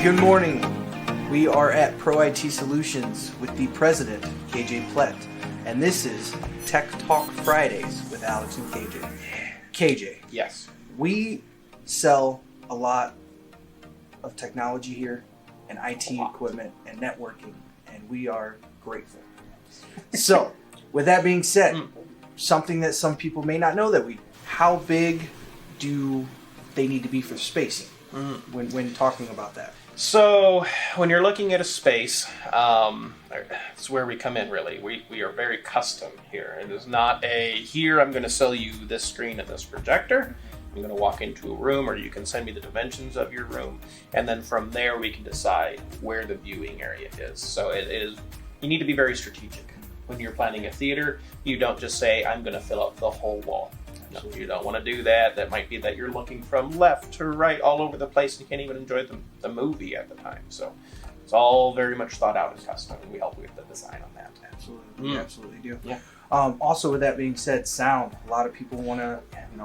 Good morning. We are at Pro IT Solutions with the president, KJ Plett, and this is Tech Talk Fridays with Alex and KJ. KJ. Yes. We sell a lot of technology here and IT equipment and networking, and we are grateful. So, with that being said, something that some people may not know that how big do they need to be for spacing when talking about that? So, when you're looking at a space, it's where we come in, really. We are very custom here. It is not here I'm going to sell you this screen and this projector. I'm going to walk into a room, or you can send me the dimensions of your room, and then from there we can decide where the viewing area is. So you need to be very strategic. When you're planning a theater, you don't just say, I'm going to fill up the whole wall. No, you don't want to do that. That might be that you're looking from left to right all over the place and you can't even enjoy the movie at the time. So it's all very much thought out as custom, and we help with the design on that. Absolutely. We absolutely do. Yeah. Also, with that being said, sound. A lot of people want to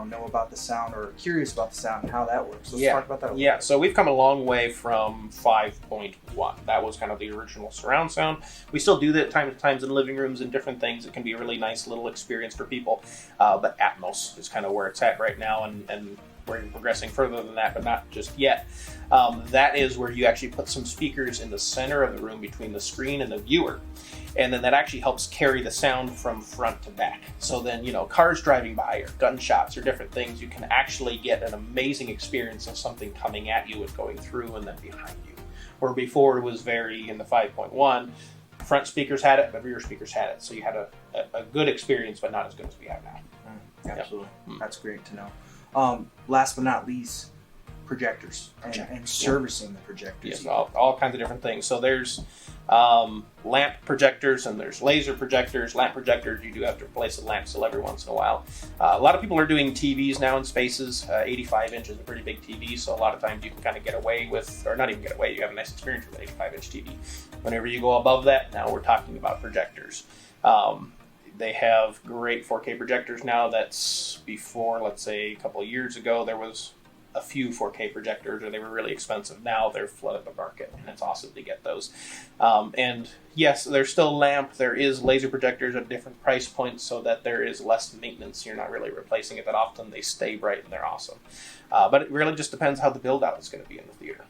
know about the sound or are curious about the sound and how that works. Let's talk about that a little bit. So we've come a long way from 5.1. That was kind of the original surround sound. We still do that at times in living rooms and different things. It can be a really nice little experience for people. But Atmos is kind of where it's at right now, and we're progressing further than that, but not just yet. That is where you actually put some speakers in the center of the room between the screen and the viewer. And then that actually helps carry the sound from front to back. So then, cars driving by or gunshots or different things, you can actually get an amazing experience of something coming at you and going through and then behind you. Where before it was very, in the 5.1, front speakers had it, but rear speakers had it. So you had a good experience, but not as good as we have now. Absolutely. Yep. That's great to know. Last but not least, projectors and servicing the projectors. Yes, all kinds of different things. So there's lamp projectors and there's laser projectors. Lamp projectors, you do have to replace the lamp still every once in a while. A lot of people are doing TVs now in spaces. 85 inch is a pretty big TV, so a lot of times you can kind of get away with, or not even get away, you have a nice experience with an 85 inch TV. Whenever you go above that, now we're talking about projectors. They have great 4K projectors now. That's before, let's say, a couple of years ago, there was a few 4K projectors, or they were really expensive. Now they're flooded the market, and it's awesome to get those. And yes, there's still lamp. There is laser projectors at different price points, so that there is less maintenance. You're not really replacing it that often. They stay bright, and they're awesome. But it really just depends how the build out is going to be in the theater.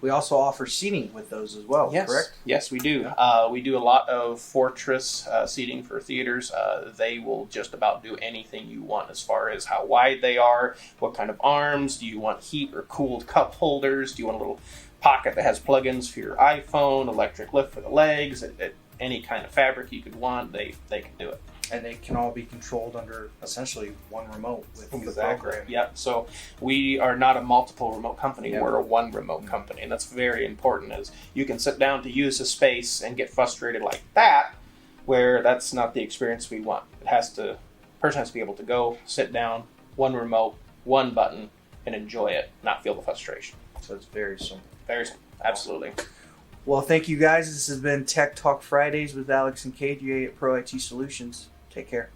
We also offer seating with those as well, correct? Yes, we do. We do a lot of Fortress seating for theaters. They will just about do anything you want as far as how wide they are, what kind of arms. Do you want heat or cooled cup holders? Do you want a little pocket that has plugins for your iPhone, electric lift for the legs, any kind of fabric you could want, they can do it. And they can all be controlled under essentially one remote with the program. Yeah, so we are not a multiple remote company. We're a one remote company, and that's very important. Is you can sit down to use a space and get frustrated like that, where that's not the experience we want. The person has to be able to go, sit down, one remote, one button, and enjoy it, not feel the frustration. So it's very simple. Very simple, absolutely. Well, thank you guys. This has been Tech Talk Fridays with Alex and KJ at Pro IT Solutions. Take care.